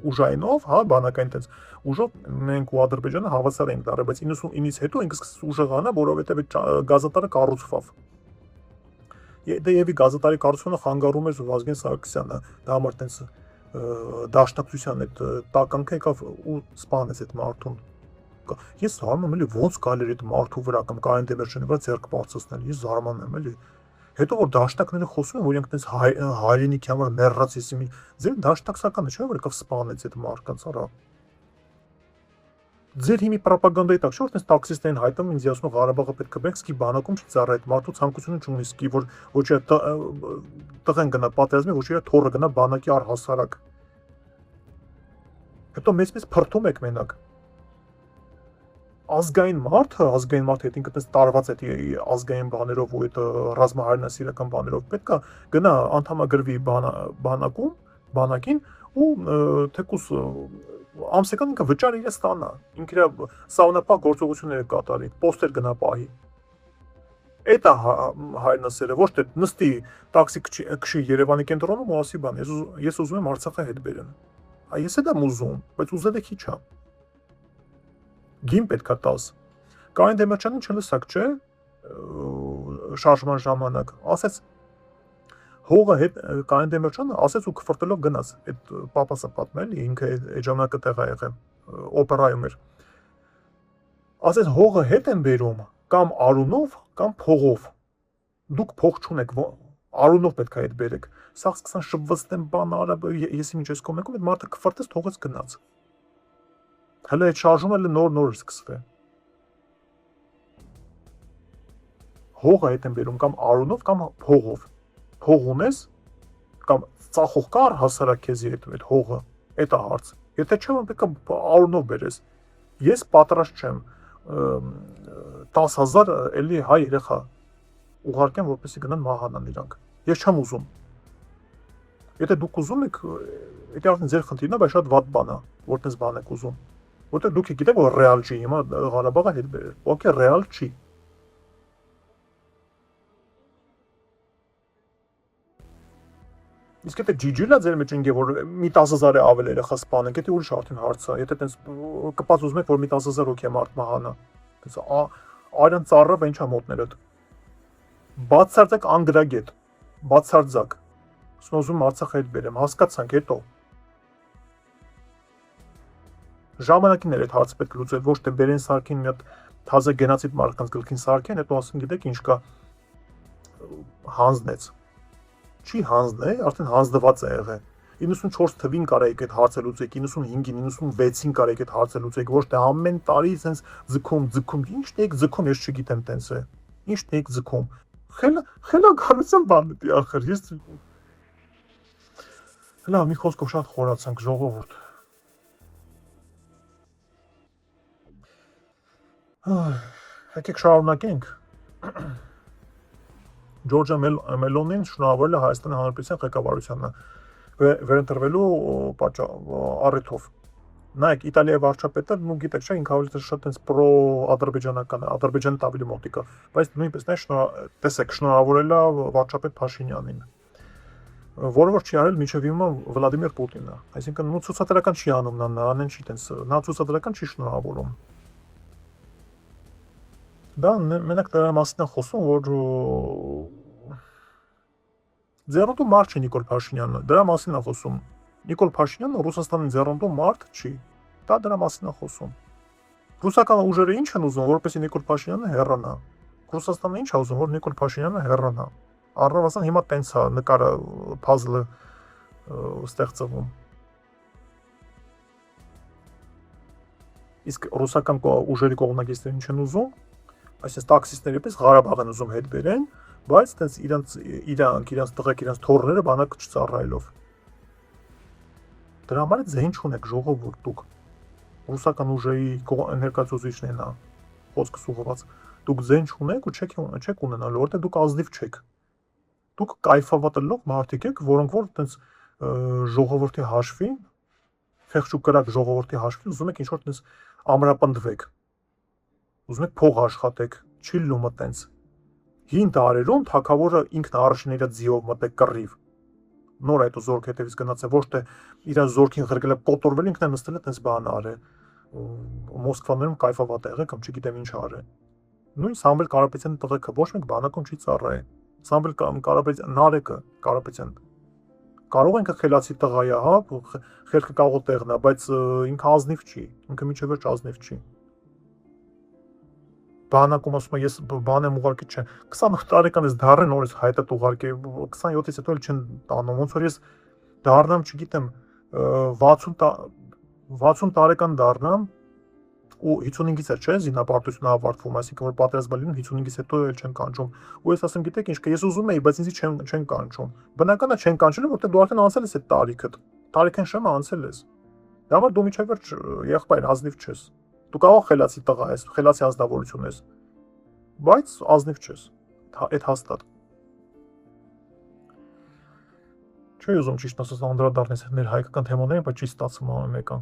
ուժայինով, հա, բանակային տես ուժով մենք ու Ադրբեջանը հավասար ենք դառել, բայց 99-ից հետո ինքը սկսեց ուժեղանալ, որովհետև գազատարը կառուցվավ։ Դեևի գազատարի կառուցումը խանգարում էր Վազգեն Սարգսյանը, դա համար տես դաշնակցության այդ տականքը եկավ ու սպանեց այդ մարդուն։ Ես զարմանում եմ, էլի ոնց կարելի է այդ մարդու վրա կամ Կարեն Դեմիրճյանի վրա ձեռք բարձրացնել, ես զարմանում եմ, էլի։ Հետո որ դաշնակները խոսում են, որ իրենք տես հայրենիքի համար մեռած էսի մի ձեր դաշնակցականը չէ՞ որ եկավ սպանեց այդ մարդկանց արա։ Ձեր հիմի ռոպագանդայի տակ շորտ էս տաքսիստերին հայտնում ինձ ասում Ղարաբաղը պետք է բերենք, սկի բանակում չծառայ այդ մարդու ցանկությունը չունի, սկի որ ոչ է տղեն գնա պատերազմի, ոչ է թորը գնա բանակի առհասարակ։ Հետո մեծ փրթում եք մենակ։ Ազգային մարդը հետ ինքը տես տարված այդ ազգային բաներով ու այդ ռազմահայրենասիրական բաներով պետքա գնա անդամագրվի բանակին ու թեկուս ամսական ինքը վճար իրեն ստանա, ինքը իր սահմանափակ գործողությունները կատարի, պոստեր գնա պահի։ Էդ է հայրենասերը, ոչ թե նստի տաքսի քշի Երևանի կենտրոնում ու ասի բան, ես ուզում եմ Արցախը հետ բերեմ։ Ես էլ եմ ուզում, բայց ուզելը քիչ է։ Գին պետքա տաս։ Կարեն Դեմիրճյանին չլսակ, չէ՞, շարժման ժամանակ, ասեց հողը հետ Կարեն Դեմիրճյանը ասեց ու քֆրտելով գնաց, այդ պապասը պատմել, ինքը այդ ժամանակը տեղ ա եղել, օպերայում էր։ Ասեց հողը հետ են բերում կամ արունով կամ փողով։ Դուք փող չունեք, արունով պետք է հետ բերեք։ Սա սկսան շփվեցնեն բան արա, ես ինչ ես կոմեկում, այդ մարդը քֆրտեց թողեց գնաց։ Հələ այդ շարժումը նոր սկսվել։ Հողը հետ են բերում կամ արունով կամ փողով։ Հող ունես կամ ծախող կար հասարակ քեզի այդ հողը, այդ է հարց։ Եթե չէ, պետք է արունով բերես։ Ես պատրաստ չեմ 10,000 էլի հայ երեխա ուղարկեմ, որպեսզի գնան մահանան իրանք։ Ես չեմ ուզում։ Եթե դուք ուզում եք, դա արդեն ձեր խնդիրն է, բայց շատ վատ բան է, որտես բան եք ուզում։ Որտեղ դուք գիտեք, որ ռեալ չի, հիմա Ղարաբաղը հետ բերել։ Okay, ռեալ չի։ Իսկ եթե ջիջուլա ձեր մեջ ընկե որ մի 10000-ը ավել երեխա սպանենք, եթե ուրիշ արդեն հարց է։ Եթե տենց կպած ուզում եք որ մի 10000 հոգի մարդ մահանա։ Տենց արյան ծառը ինչա մոտներդ։ Բացարձակ անգրագետ, բացարձակ։ Ուզում Արցախը հետ բերեմ, հասկացանք հետո։ Ժամանակին էր այդ հարցը պետք լուծել, ոչ թե բերեն սարքին մի հատ թազը գենոցիդ մարդկանց գլխին սարքեն, հետո ասեն գիտեք ինչ կա հանձնեց։ Չի հանձնել, արդեն հանձնված է եղել։ 94 թվին կարայիք այդ հարցը լուծեք, 95-ին, 96-ին կարայիք այդ հարցը լուծեք, ոչ թե ամեն տարի sense ձգում, ինչն եք ձգում, ես չգիտեմ տենց է։ Ինչն եք ձգում։ Խելագարության բան է ախր, ես լավ մի խոսքով շատ խորացանք ժողովուրդ։ Եկեք շարունակենք։ Ջորջա Մելոնին շնորհավորել է Հայաստանի Հանրապետության ղեկավարությանը վերընտրվելու առիթով։ Նայեք, Իտալիայի վարչապետը, գիտեք, չէ, ինքը ավելի շատ այնպես պրո-ադրբեջանական է, Ադրբեջանի ավելի մոտիկ է, բայց նույնպես տեսեք, շնորհավորել է վարչապետ Փաշինյանին, որը որ չի արել մինչև հիմա Վլադիմիր Պուտինը, այսինքն նույն ցուցադրական չի անում նա անեն չի տենց, նա ցուցադրական չի շնորհավորում։ Դա մենակ դրա մասին է խոսում, որ ձեռնտու մարդ չի Նիկոլ Փաշինյանը, դրա մասին է խոսում։ Նիկոլ Փաշինյանը Ռուսաստանի ձեռնտու մարդ չի, դա դրա մասին է խոսում։ Ռուսական ուժերը ինչ են ուզում, որպեսզի Նիկոլ Փաշինյանը հեռանա։ Ռուսաստանը ինչ է ուզում, որ Նիկոլ Փաշինյանը հեռանա։ Առնվազն հիմա տենց է նկարը փազլը ստեղծվում։ Իսկ ռուսական ուժերի կողմնակիցները ինչ են ուզում, այսինքն տաքսիստների պես Ղարաբաղ են ուզում հետ բերեն, բայց տենց իրանք տղեկ իրանք թորները բանակ չծառայելով։ Դրա համար ձայն չունեք ժողովուրդ դուք։ Ռուսական ուժերի ներկայացուցիչներն է խոսքս ուղղված։ Դուք ձայն չունեք ու չեք ունենալու, որտեղ դուք ազնիվ չեք։ Դուք կայֆավատելով մարդիկ եք, որոնք որ տենց ժողովրդի հաշվին, խեղճ ու կրակ ժողովրդի հաշվին ուզում եք ինչ-որ տենց ամրապնդվեք։ Ուզում եք փող աշխատեք, չի լումը տենց։ Հին տարերում թագավորը ինքն առաջին իր ձիով մտե կռիվ։ Նոր այդ զորք հետևից գնաց է, ոչ թե իր զորքին ղրկել է կոտորվել, ինքն է նստել է տենց բան արել։ Մոսկվաներում կայֆավատ եղել կամ չգիտեմ ինչ արել։ Նույն Սամվել Կարապետյանի տղեկը ոչ մեկ բանակում չի ծառայել։ Սամվել Կարապետյան, Նարեկը Կարապետյան կարող ենք խելացի տղա է, հա, խելքը կաղո տեղն է, բայց ինքը ազնիվ չի, ինքը միջև վերջ ազնիվ չի։ Բանակում ասում եմ ես բան եմ ուղարկի չէ 28 տարեկան ես դառը նորից հայտը ուղարկի 27-ից հետո էլ չեն տանում ոնց որ ես դառնամ չգիտեմ 60 տարեկան դառնամ ու 55-ից է չէ զինապարտությունը ավարտվում այսինքն որ պատերազմը լինում 55-ից հետո էլ չեն կանչում ու ես ասեմ գիտեք ինչ կա ես ուզում եի բայց ինձ չեն կանչում բնական է չեն կանչել որտեղ դու արդեն անցել ես այդ տարիքն շեմը անցել ես դա համար դու միջև վերջ եղբայր ազնիվ չես Դու կարող խելացի տղա ես, խելացի ազնվորություն ես, բայց ազնիվ չես, այդ հաստատ։ Չի ուզում ճիշտ ասած անդրադառնես ներ հայկական թեմաներին, բայց չի ստացվում ամեն մեկը։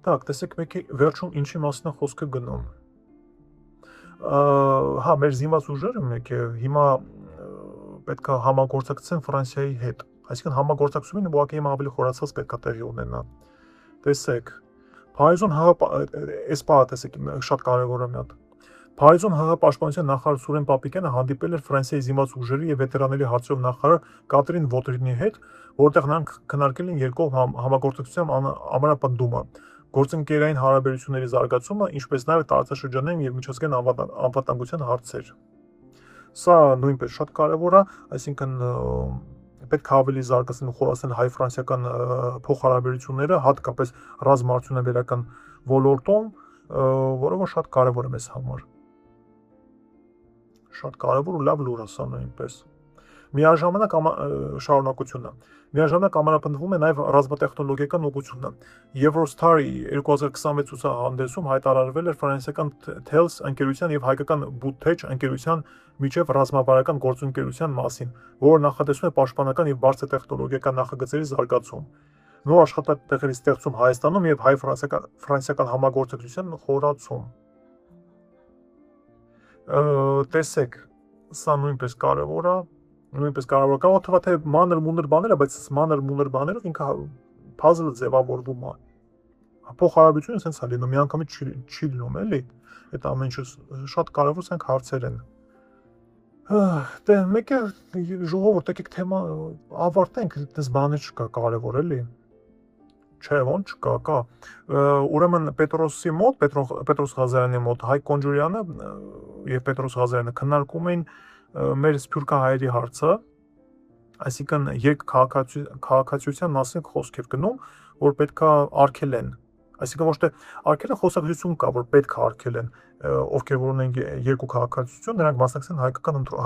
Так, տեսեք մեկի վերջում ինչի մասն է խոսքը գնում։ Հա, մեր զինված ուժերը մեկը հիմա պետք է համագործակցեն Ֆրանսիայի հետ։ Այսինքն համագործակցությունը ուղղակի հիմա ավելի խորացած պետք է տեղի ունենա։ Տեսեք, Փարիզում այս բանը տեսեք շատ կարևոր է մի հատ։ Փարիզում ՀՀ պաշտպանության նախարար Սուրեն Պապիկյանը հանդիպել էր Ֆրանսիայի զինված ուժերի եւ վետերանների հարցերով նախարար Կատրին Վոտրինի հետ, որտեղ նրանք քննարկել են երկկողմ համագործակցության ամրապնդումը, գործընկերային հարաբերությունների զարգացումը, ինչպես նաեւ տարածաշրջանային եւ միջազգային անվտանգության հարցեր։ Սա նույնպես շատ կարևոր է, այսինքն պետք է ավելի զարգացնել ու խորացնել հայ-ֆրանսիական փոխհարաբերությունները, հատկապես ռազմաարդյունաբերական ոլորտում, որը որ շատ կարևոր է մեզ համար։ Շատ կարևոր ու լավ լուր է սա նույնպես։ Միաժամանակ շարունակությունը։ Միաժամանակ ամրապնդվում է նաև ռազմատեխնոլոգիական ուղղությունը։ Eurostar-ի 2026 ցուցահանդեսում հայտարարվել էր ֆրանսիական Thales ընկերության եւ հայկական Butech ընկերության միջև ռազմավարական գործընկերության մասին, որը նախատեսում է պաշտպանական եւ բարձր տեխնոլոգիական նախագծերի զարգացում, նոր աշխատատեղերի ստեղծում Հայաստանում եւ հայ-ֆրանսիական համագործակցության խորացում։ Տեսեք, սա նույնպես կարևոր է, կարող թվա թե մանր-մունր բաներ է, բայց մանր-մունր բաներով ինքը puzzle-ը ձևավորվում է։ Փոխհարաբերությունը sense է լինում, միանգամից չի լինում, էլի։ Այդ ամեն ինչը շատ կարևոր sense հարցեր են։ Դե մեկ է ժողովուրդ, եկեք թեմա ավարտենք, այդպես բաներ չկա կարևոր, էլի։ Չէ, ոնց չկա, կա։ Ուրեմն Պետրոսի մոտ, Պետրոս Ղազարյանի մոտ Հայկ Կոնջուրյանը եւ Պետրոս Ղազարյանը քննարկում էին մեր սփյուռքահայերի հարցը, այսինքն երկքաղաքացիության մասին խոսք էր գնում, որ պետքա արգելեն, այսինքն ոչ թե արգելեն, խոսակցություն կա, որ պետք է արգելեն, ովքեր որ ունեն երկու քաղաքացիություն, նրանք մասնակցեն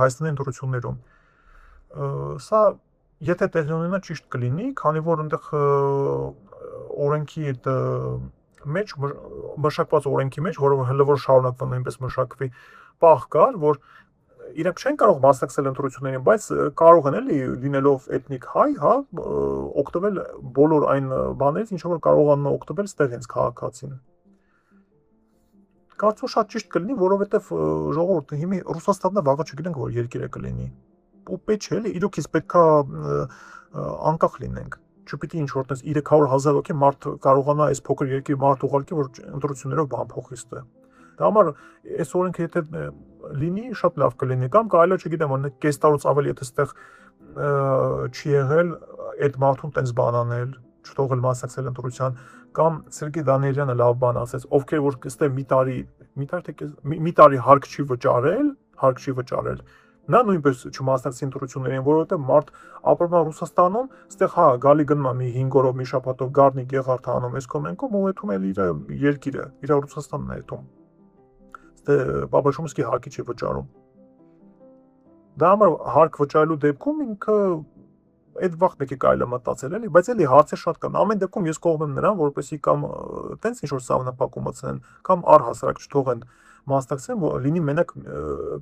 Հայաստանի ընտրություններում։ Սա եթե տեղի ունենա ճիշտ կլինի, քանի որ այնտեղ օրենքի այդ մեջ մշակված օրենքի մեջ, որը հələ որ շարունակվում նույնպես մշակվի, պահ կար, որ իրենք չեն կարող մասնակցել ընտրություններին, բայց կարող են էլի լինելով էթնիկ հայ, հա, օգտվել բոլոր այն բաներից, ինչ որ կարողանում է օգտվել ստեղ հենց քաղաքացին։ Կարծում շատ ճիշտ կլինի, որովհետև ժողովուրդը հիմա Ռուսաստանն է վաղը չգիտենք որ երկիր է կլինի։ Ու պետք չէ էլի, իրոք իսկ պետքա անկախ լինենք։ Չպիտի ինչ որ տես 300,000 հոգի մարդ կարողանա այս փոքր երկրի մարդ ուղարկի, որ ընտրություններով բան փոխի ստե։ Դա համար այս օրենքը եթե լինի, շատ լավ կլինի, կամ կարելի է, չգիտեմ, որ կես տարուց ավելի եթե ստեղ չի եղել այդ մարդուն տես բան անել, չթողել մասնակցել ընտրության, կամ Սերգեյ Դանիելյանը լավ բան ասեց, ովքեր որ ստե մի տարի հարկ չի վճարել, նա նույնպես չմասնակցի ընտրություններին, որովհետև մարդ ապրում է Ռուսաստանում, ստեղ հա գալի գնում է մի 5 օրով, մի շաբաթով Գառնի Գեղարդ անում, այս կոմենկում ու եթում էլ իր երկիրը, իր Ռուսաստանն է եթում։ Ստե Բաբաշումսկի հարկի չի վճարում։ Դա համար հարկ վճարելու դեպքում ինքը այդ վաղ պետք է կարելի մտածել էլի, բայց էլի հարցեր շատ կան։ Ամեն դեպքում ես կողմ եմ նրան, որպեսզի կամ տենց ինչ որ սահմանափակում մտցնեն, կամ առհասարակ չթողեն մասնակցեն, որ լինի մենակ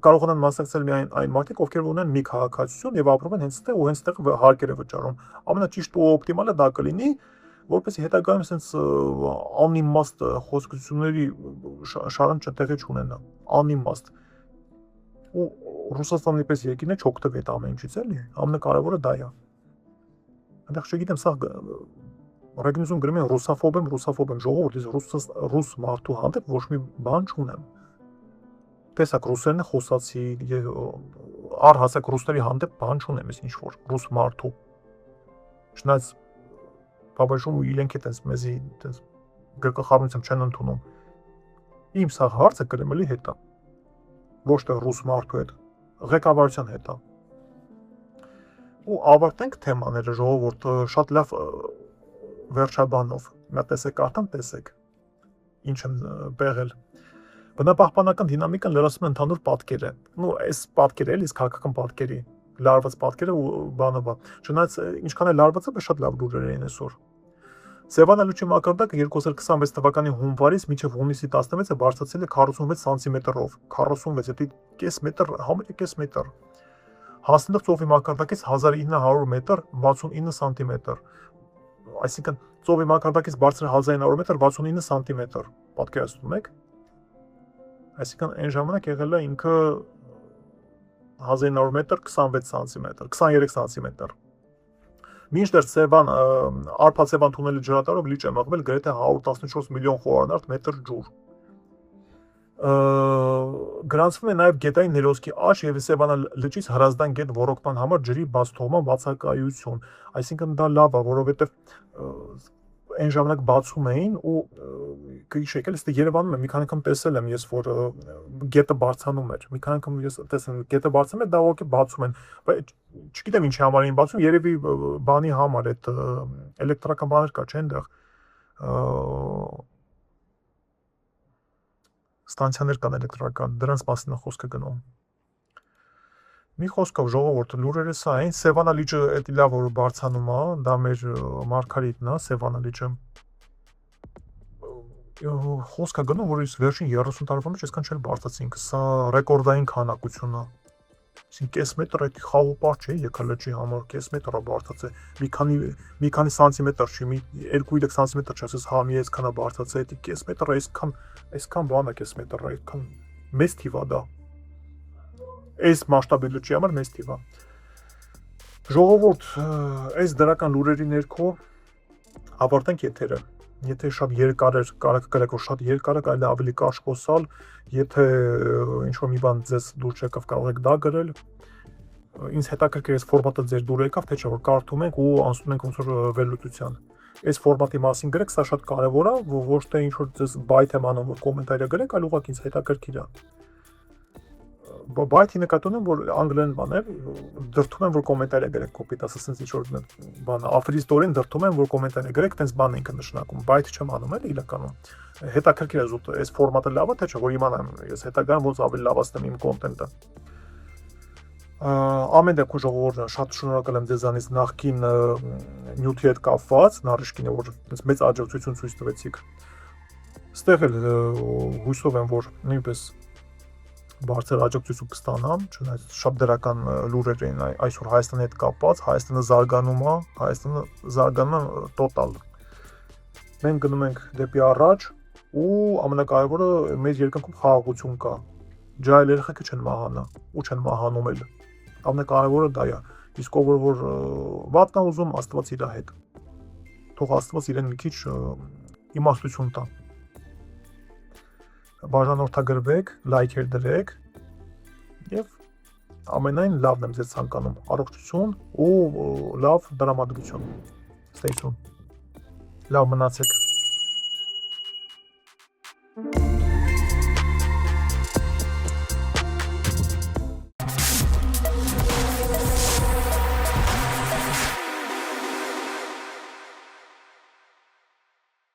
կարողանան մասնակցել միայն այն մարդիկ, ովքեր ունեն մի քաղաքացիություն եւ ապրում են հենց այդտեղ ու հենց այդտեղ հարկեր է վճարում։ Ամենաճիշտ ու օպտիմալը դա կլինի, որպեսզի հետագայում sense անիմաստ խոսքությունների շարան չտեղի չունենա, անիմաստ։ Ու Ռուսաստանի պես երկիրն է չօգտվի այդ ամեն ինչից էլի, ամենակարևորը դա է։ Այնտեղ չգիտեմ, սա ռեգնիզում գրում են ռուսաֆոբ եմ, ժողովուրդ, ես ռուս մարդու հանդեպ ոչ մի բան չունեմ։ Տեսակ ռուսերեն խոսացի, առհասարակ ռուսների հանդեպ բան չունեմ, ես ինչ որ ռուս մարդու։ Չնայած բաբաշում ու իրենք է տես մեզի տես գրկախառնությամբ չեն ընդունում։ Իմ սա հարցը կրեմլի հետ է։ Ոչ թե ռուս մարդու հետ, ղեկավարության հետ է։ Ու ավարտենք թեմաները ժողովուրդ շատ լավ վերջաբանով։ Նա տեսեք արդեն տեսեք ինչ եմ բեղել։ Բնապահպանական դինամիկան լրացնում է ընդհանուր պատկերը։ Նու այս պատկերը էլի քաղաքական պատկերի, լարված պատկերը ու բանը բան։ Չնայած ինչքան է լարվածը, բայց շատ լավ լուրեր են այսօր։ Սևանա լուչի մակարդակը 2026 թվականի հունվարից մինչև հունիսի 16-ը բարձրացել է 46 սանտիմետրով, 46, դա կես մետր, համարյա կես մետր։ Հասնելով ծովի մակարդակից 1900 մետր 69 սանտիմետր, այսինքն ծովի մակարդակից բարձր 1900 մետր 69 սանտիմետր, պատկերացնում եք, այսինքն այն ժամանակ եղել է ինքը 1900 մետր 26 սանտիմետր, 23 սանտիմետր։ Մինչդեռ Արփա-Սևան թունելի ջրատարով լիճ է մղվել գրեթե 114 միլիոն խորանարդ մետր ջուր։ Գրանցվում է նաև գետային ներոսքի աճ եւ Սևանա լճից Հրազդան գետ ոռոգման համար ջրի բացթողման բացակայություն, այսինքն դա լավ է, որովհետեւ այն ժամանակ բացում էին ու քիչ եկել, ստե Երևանում եմ մի քանի անգամ տեսել եմ ես, որ գետը բարձանում էր, մի քանի անգամ ես տեսել եմ գետը բարձում է, դա ոքի բացում են, բայց չգիտեմ ինչի համար էին բացում, երևի բանի համար այդ էլեկտրական բաներ կա, չէ՞ այնտեղ ստանցիաներ կան էլեկտրական, դրանց մասին է խոսքը գնում։ Մի խոսքով ժողովուրդ լուրերը սա են, Սևանա լիճը էդի լավ որ բարձանում է, դա մեր Մարգարիտն է, Սևանա լիճը։ Խոսքա գնում, որ ის վերջին 30 տարվա մեջ այսքան չէր բարձրացինք, սա ռեկորդային քանակություն է։ Այսինքն կես մետր այդ խաղոպար չէ, եկալճի համար կես մետր է բարձրացել։ Մի քանի սանտիմետր չի, մի 2-3 սանտիմետր չի, ասես հա մի այսքան է բարձրացել, դա կես մետր, այսքան բան է կես մետր, այդքան մեծ թիվ է դա։ Այս մասշտաբի լճի համար մեծ թիվ է։ Ժողովուրդ, այս դրական լուրերի ներքո ավարտենք եթերը։ Եթե շատ երկար էր, կարելի որ շատ երկար է, կարելի ավելի կարճ խոսալ, եթե ինչ-որ մի բան ձեզ դուր չեկավ, կարող եք դա գրել։ Ինձ հետաքրքիր է ֆորմատը ձեր դուր եկավ, թե չէ որ կարդում ենք ու անցնում ենք ոնց որ վերլուծության։ Այս ֆորմատի մասին գրեք, սա շատ կարևոր է, ոչ թե ինչ-որ ձեզ բայթ եմ անում, որ կոմենտարը գրեք, այլ ուղղակի ինձ հետաքրքիր է։ Բայթի նկատի ունեմ, որ անգլերեն բան է, դրթում եմ, որ կոմենտարը գրեք, կոպիտ ասած, sense ինչ-որ բան, աֆրիստորեն դրթում եմ, որ կոմենտարը գրեք, տենց բան ենք նշանակում, բայթ չեմ անում էլ իրականում։ Հետաքրքիր է զուտ, այս ֆորմատը լավ է, թե չէ, որ իմանամ ես հետագայում ոնց ավելի լավացնեմ իմ կոնտենտը։ Ամեն դեպքում ժողովուրդը շատ շնորհակալ եմ ձեզանից նախքին նյութի հետ կապված, նարիշկինը, որ այնպես մեծ աջակցություն ցույց տվեցիք։ Ստեղ էլ հույսով եմ, որ նույնպես բարձր աջակցություն կստանամ, չնայած շատ դրական լուրեր են այսօր Հայաստանի հետ կապված, Հայաստանը զարգանում է, Հայաստանը զարգանում է տոտալ։ Մենք գնում ենք դեպի առաջ ու ամենակարևորը մեր երկնքում խաղաղություն կա։ Ջահել երեխեքը չեն մահանա ու չեն մահանում էլ։ Ամենակարևորը դա է։ Իսկ ով որ վատն է ուզում, Աստված իր հետ։ Թող Աստված իրեն մի քիչ իմաստություն տա։ Բաժանորդագրվեք, լայքեր դրեք եւ ամենայն լավն եմ ձեզ ցանկանում։ Առողջություն ու լավ դրամատուրգություն։ Stay tuned։ Լավ մնացեք։